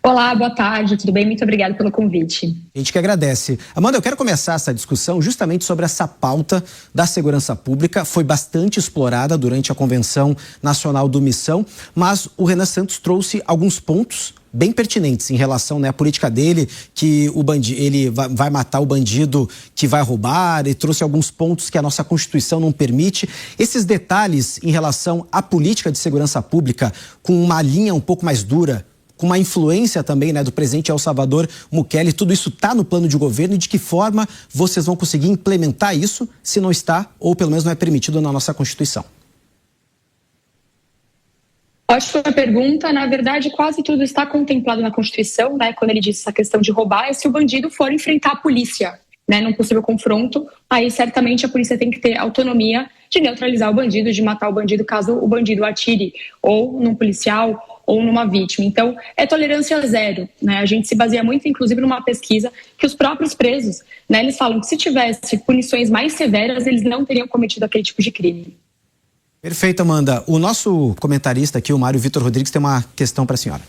Olá, boa tarde, tudo bem? Muito obrigada pelo convite. A gente que agradece. Amanda, eu quero começar essa discussão justamente sobre essa pauta da segurança pública. Foi bastante explorada durante a Convenção Nacional do Missão, mas o Renan Santos trouxe alguns pontos bem pertinentes em relação, à política dele, que ele vai matar o bandido que vai roubar, e trouxe alguns pontos que a nossa Constituição não permite. Esses detalhes em relação à política de segurança pública, com uma linha um pouco mais dura, com uma influência também, do presidente El Salvador Bukele, tudo isso está no plano de governo, e de que forma vocês vão conseguir implementar isso, se não está, ou pelo menos não é permitido na nossa Constituição? Ótima pergunta. Na verdade, quase tudo está contemplado na Constituição, quando ele diz essa questão de roubar, é se o bandido for enfrentar a polícia, num possível confronto, aí certamente a polícia tem que ter autonomia de neutralizar o bandido, de matar o bandido caso o bandido atire ou num policial ou numa vítima. Então, é tolerância zero, A gente se baseia muito, inclusive, numa pesquisa que os próprios presos, eles falam que se tivesse punições mais severas, eles não teriam cometido aquele tipo de crime. Perfeito, Amanda. O nosso comentarista aqui, o Mário Vitor Rodrigues, tem uma questão para a senhora.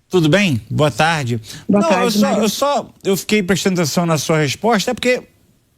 Tudo bem? Boa tarde. Boa tarde, eu fiquei prestando atenção na sua resposta, é porque,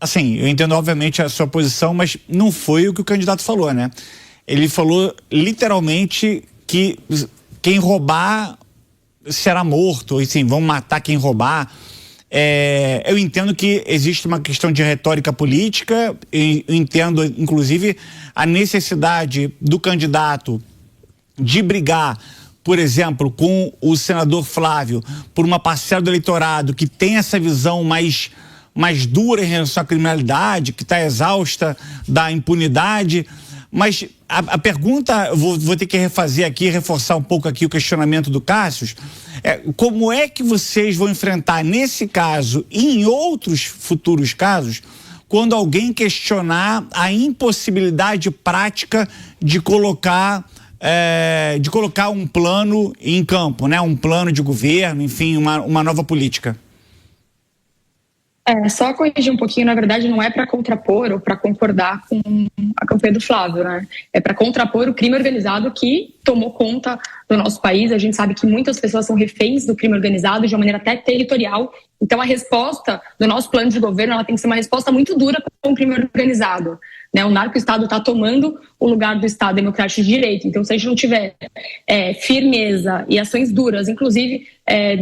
assim, eu entendo obviamente a sua posição, mas não foi o que o candidato falou, Ele falou literalmente que quem roubar será morto, assim, vão matar quem roubar. Eu entendo que existe uma questão de retórica política, eu entendo, inclusive, a necessidade do candidato de brigar, por exemplo, com o senador Flávio, por uma parcela do eleitorado que tem essa visão mais dura em relação à criminalidade, que está exausta da impunidade. Mas a pergunta, vou ter que refazer aqui, reforçar um pouco aqui o questionamento do Cássio, como é que vocês vão enfrentar nesse caso e em outros futuros casos, quando alguém questionar a impossibilidade prática de colocar um plano em campo, um plano de governo, enfim, uma nova política? Só corrigir um pouquinho, na verdade não é para contrapor ou para concordar com a campanha do Flávio, É para contrapor o crime organizado que tomou conta do nosso país. A gente sabe que muitas pessoas são reféns do crime organizado de uma maneira até territorial. Então a resposta do nosso plano de governo, ela tem que ser uma resposta muito dura com o crime organizado. O narco-estado está tomando o lugar do Estado democrático de direito. Então, se a gente não tiver firmeza e ações duras, inclusive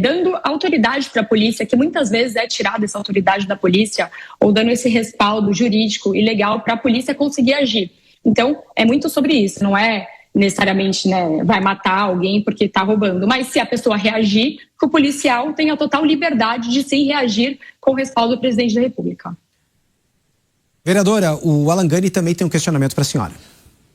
dando autoridade para a polícia, que muitas vezes é tirada essa autoridade da polícia, ou dando esse respaldo jurídico e legal para a polícia conseguir agir. Então, é muito sobre isso. Não é necessariamente vai matar alguém porque está roubando, mas se a pessoa reagir, que o policial tenha a total liberdade de sim reagir com o respaldo do presidente da República. Vereadora, o Alan Gani também tem um questionamento para a senhora.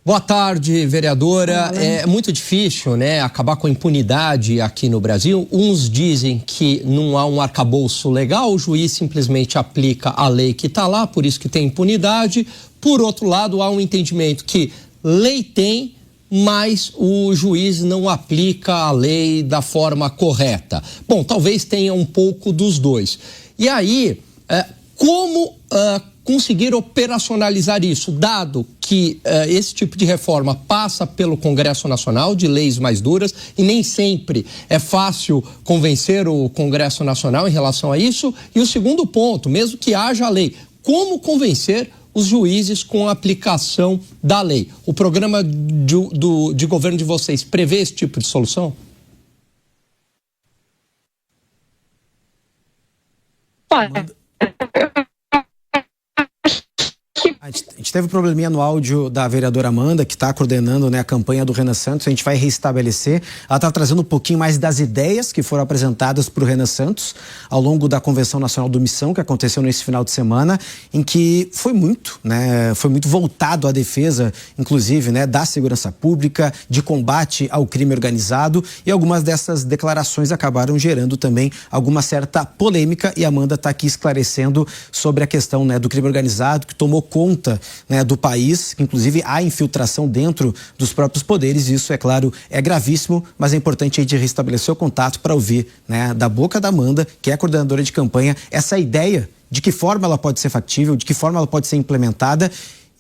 Boa tarde, vereadora. É muito difícil, acabar com a impunidade aqui no Brasil. Uns dizem que não há um arcabouço legal, o juiz simplesmente aplica a lei que está lá, por isso que tem impunidade. Por outro lado, há um entendimento que lei tem, mas o juiz não aplica a lei da forma correta. Bom, talvez tenha um pouco dos dois. E aí, como conseguir operacionalizar isso, dado que esse tipo de reforma passa pelo Congresso Nacional, de leis mais duras, e nem sempre é fácil convencer o Congresso Nacional em relação a isso? E o segundo ponto, mesmo que haja a lei, como convencer os juízes com a aplicação da lei? O programa de governo de vocês prevê esse tipo de solução? A gente teve um probleminha no áudio da vereadora Amanda, que está coordenando a campanha do Renan Santos. A gente vai restabelecer. Ela está trazendo um pouquinho mais das ideias que foram apresentadas para o Renan Santos ao longo da Convenção Nacional do Missão, que aconteceu nesse final de semana, em que foi muito voltado à defesa, inclusive, da segurança pública, de combate ao crime organizado, e algumas dessas declarações acabaram gerando também alguma certa polêmica, e a Amanda está aqui esclarecendo sobre a questão do crime organizado, que tomou conta do país, que inclusive há infiltração dentro dos próprios poderes, e isso, é claro, é gravíssimo, mas é importante aí de restabelecer o contato para ouvir da boca da Amanda, que é a coordenadora de campanha, essa ideia de que forma ela pode ser factível, de que forma ela pode ser implementada,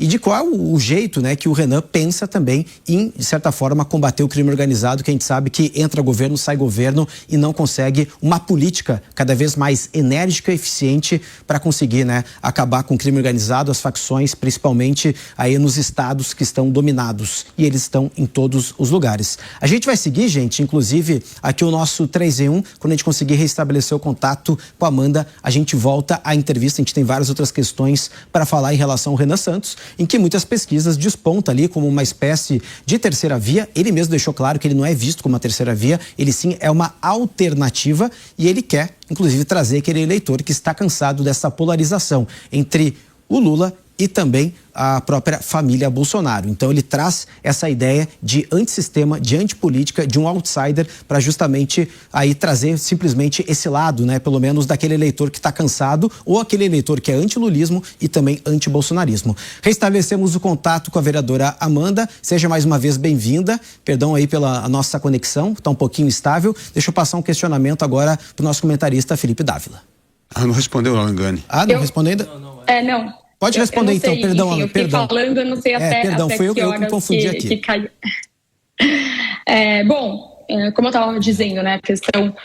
e de qual o jeito, né, que o Renan pensa também em, de certa forma, combater o crime organizado, que a gente sabe que entra governo, sai governo e não consegue uma política cada vez mais enérgica e eficiente para conseguir, né, acabar com o crime organizado, as facções, principalmente aí nos estados que estão dominados, e eles estão em todos os lugares. A gente vai seguir, gente, inclusive aqui o nosso 3 em 1, quando a gente conseguir restabelecer o contato com a Amanda, a gente volta à entrevista, a gente tem várias outras questões para falar em relação ao Renan Santos, em que muitas pesquisas despontam ali como uma espécie de terceira via. Ele mesmo deixou claro que ele não é visto como uma terceira via, ele sim é uma alternativa, e ele quer, inclusive, trazer aquele eleitor que está cansado dessa polarização entre o Lula e também a própria família Bolsonaro. Então ele traz essa ideia de antissistema, de antipolítica, de um outsider, para justamente aí trazer simplesmente esse lado, né, pelo menos daquele eleitor que está cansado, ou aquele eleitor que é antilulismo e também antibolsonarismo. Restabelecemos o contato com a vereadora Amanda. Seja mais uma vez bem-vinda. Perdão aí pela nossa conexão, está um pouquinho instável. Deixa eu passar um questionamento agora para o nosso comentarista Felipe Dávila. Não respondeu, Alangani. Não respondeu ainda? Não. Pode responder então, perdão, enfim, eu fiquei perdão. Falando, eu não sei perdão, até foi eu que que confundi aqui. Que caiu. Como eu estava dizendo, né, a questão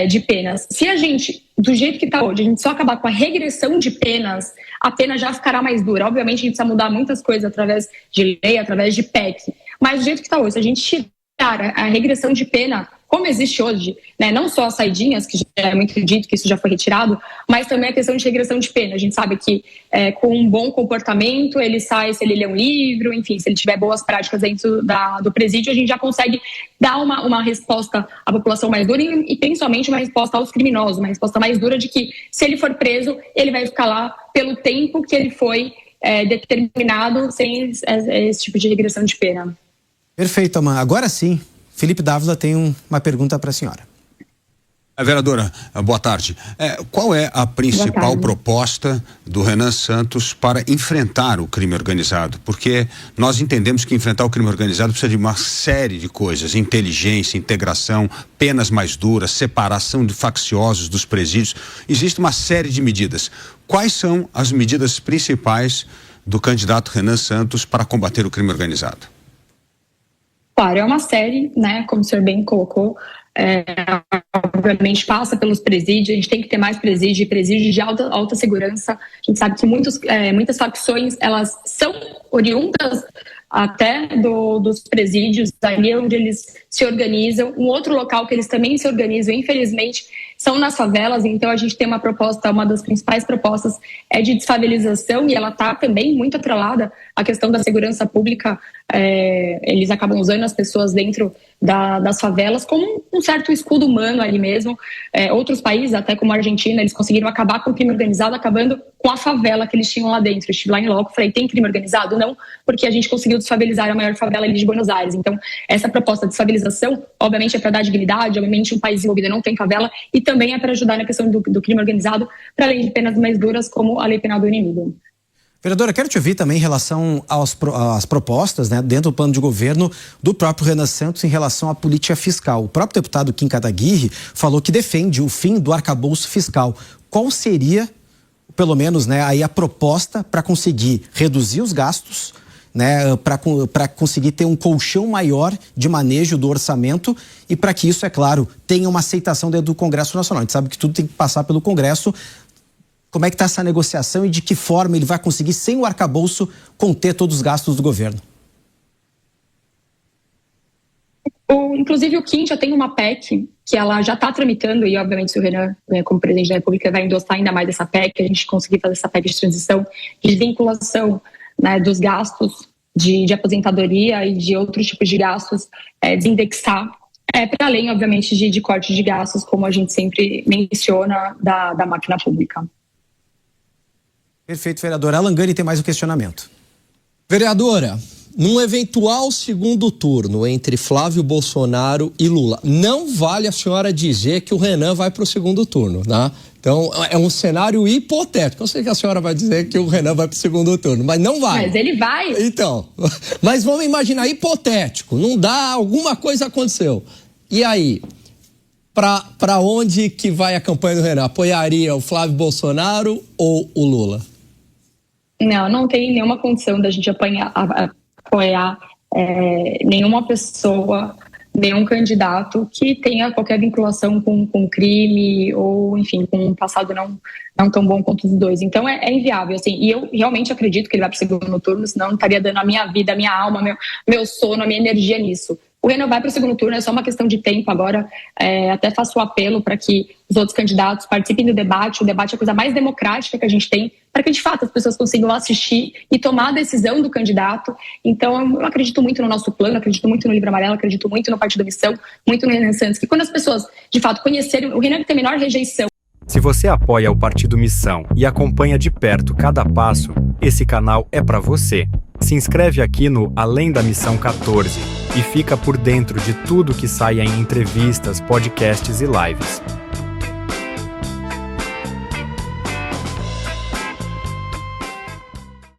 de penas. Se a gente, do jeito que está hoje, a gente só acabar com a regressão de penas, a pena já ficará mais dura. Obviamente a gente precisa mudar muitas coisas através de lei, através de PEC. Mas do jeito que está hoje, se a gente tirar a regressão de pena, como existe hoje, né, não só as saidinhas, que já é muito dito que isso já foi retirado, mas também a questão de regressão de pena. A gente sabe que com um bom comportamento ele sai, se ele lê um livro, enfim, se ele tiver boas práticas dentro do presídio, a gente já consegue dar uma resposta à população mais dura e principalmente uma resposta aos criminosos, uma resposta mais dura de que se ele for preso, ele vai ficar lá pelo tempo que ele foi determinado sem esse tipo de regressão de pena. Perfeito, Amanda. Agora sim, Felipe Dávila tem uma pergunta para a senhora. Vereadora, boa tarde. Qual é a principal proposta do Renan Santos para enfrentar o crime organizado? Porque nós entendemos que enfrentar o crime organizado precisa de uma série de coisas: inteligência, integração, penas mais duras, separação de facciosos dos presídios. Existe uma série de medidas. Quais são as medidas principais do candidato Renan Santos para combater o crime organizado? Claro, é uma série, né, como o senhor bem colocou, obviamente passa pelos presídios, a gente tem que ter mais presídios de alta segurança. A gente sabe que muitas facções, elas são oriundas até dos presídios, ali onde eles se organizam. Um outro local que eles também se organizam, infelizmente, são nas favelas. Então a gente tem uma proposta, uma das principais propostas é de desfavelização, e ela está também muito atrelada à questão da segurança pública. Eles acabam usando as pessoas dentro das favelas como um certo escudo humano ali mesmo. Outros países, até como a Argentina, eles conseguiram acabar com o crime organizado, acabando com a favela que eles tinham lá dentro. Eu estive lá em loco, falei, tem crime organizado? Não, porque a gente conseguiu desfavelizar a maior favela ali de Buenos Aires. Então, essa proposta de desfavelização, obviamente, é para dar dignidade, obviamente um país desenvolvido não tem favela, e também é para ajudar na questão do crime organizado, para além de penas mais duras, como a Lei Penal do Inimigo. Vereadora, quero te ouvir também em relação às propostas, né, dentro do plano de governo do próprio Renan Santos em relação à política fiscal. O próprio deputado Kim Kataguiri falou que defende o fim do arcabouço fiscal. Qual seria, pelo menos, né, aí a proposta para conseguir reduzir os gastos, né, para conseguir ter um colchão maior de manejo do orçamento e para que isso, é claro, tenha uma aceitação dentro do Congresso Nacional? A gente sabe que tudo tem que passar pelo Congresso. Como é que está essa negociação e de que forma ele vai conseguir, sem o arcabouço, conter todos os gastos do governo? Inclusive o Kim já tem uma PEC que ela já está tramitando, e obviamente se o Renan, como presidente da República, vai endossar ainda mais essa PEC, a gente conseguir fazer essa PEC de transição, de vinculação, né, dos gastos de aposentadoria e de outros tipos de gastos, desindexar, para além, obviamente, de corte de gastos, como a gente sempre menciona, da máquina pública. Perfeito, vereadora. Alangani tem mais um questionamento. Vereadora, num eventual segundo turno entre Flávio Bolsonaro e Lula, não vale a senhora dizer que o Renan vai para o segundo turno, né? Então, é um cenário hipotético. Eu sei que a senhora vai dizer que o Renan vai para o segundo turno, mas não vai. Mas ele vai. Então, mas vamos imaginar, hipotético, não dá, alguma coisa aconteceu. E aí, para onde que vai a campanha do Renan? Apoiaria o Flávio Bolsonaro ou o Lula? Não tem nenhuma condição da gente apoiar nenhuma pessoa, nenhum candidato que tenha qualquer vinculação com crime ou, enfim, com um passado não tão bom quanto os dois. Então é inviável, assim, e eu realmente acredito que ele vai para o segundo turno, senão não estaria dando a minha vida, a minha alma, meu sono, a minha energia nisso. O Renan vai para o segundo turno, é só uma questão de tempo agora. Até faço o apelo para que os outros candidatos participem do debate. O debate é a coisa mais democrática que a gente tem, para que, de fato, as pessoas consigam assistir e tomar a decisão do candidato. Então, eu acredito muito no nosso plano, acredito muito no Livro Amarelo, acredito muito no Partido Missão, muito no Renan Santos, que quando as pessoas, de fato, conhecerem o Renan, que tem menor rejeição. Se você apoia o Partido Missão e acompanha de perto cada passo, esse canal é para você. Se inscreve aqui no Além da Missão 14 e fica por dentro de tudo que sai em entrevistas, podcasts e lives.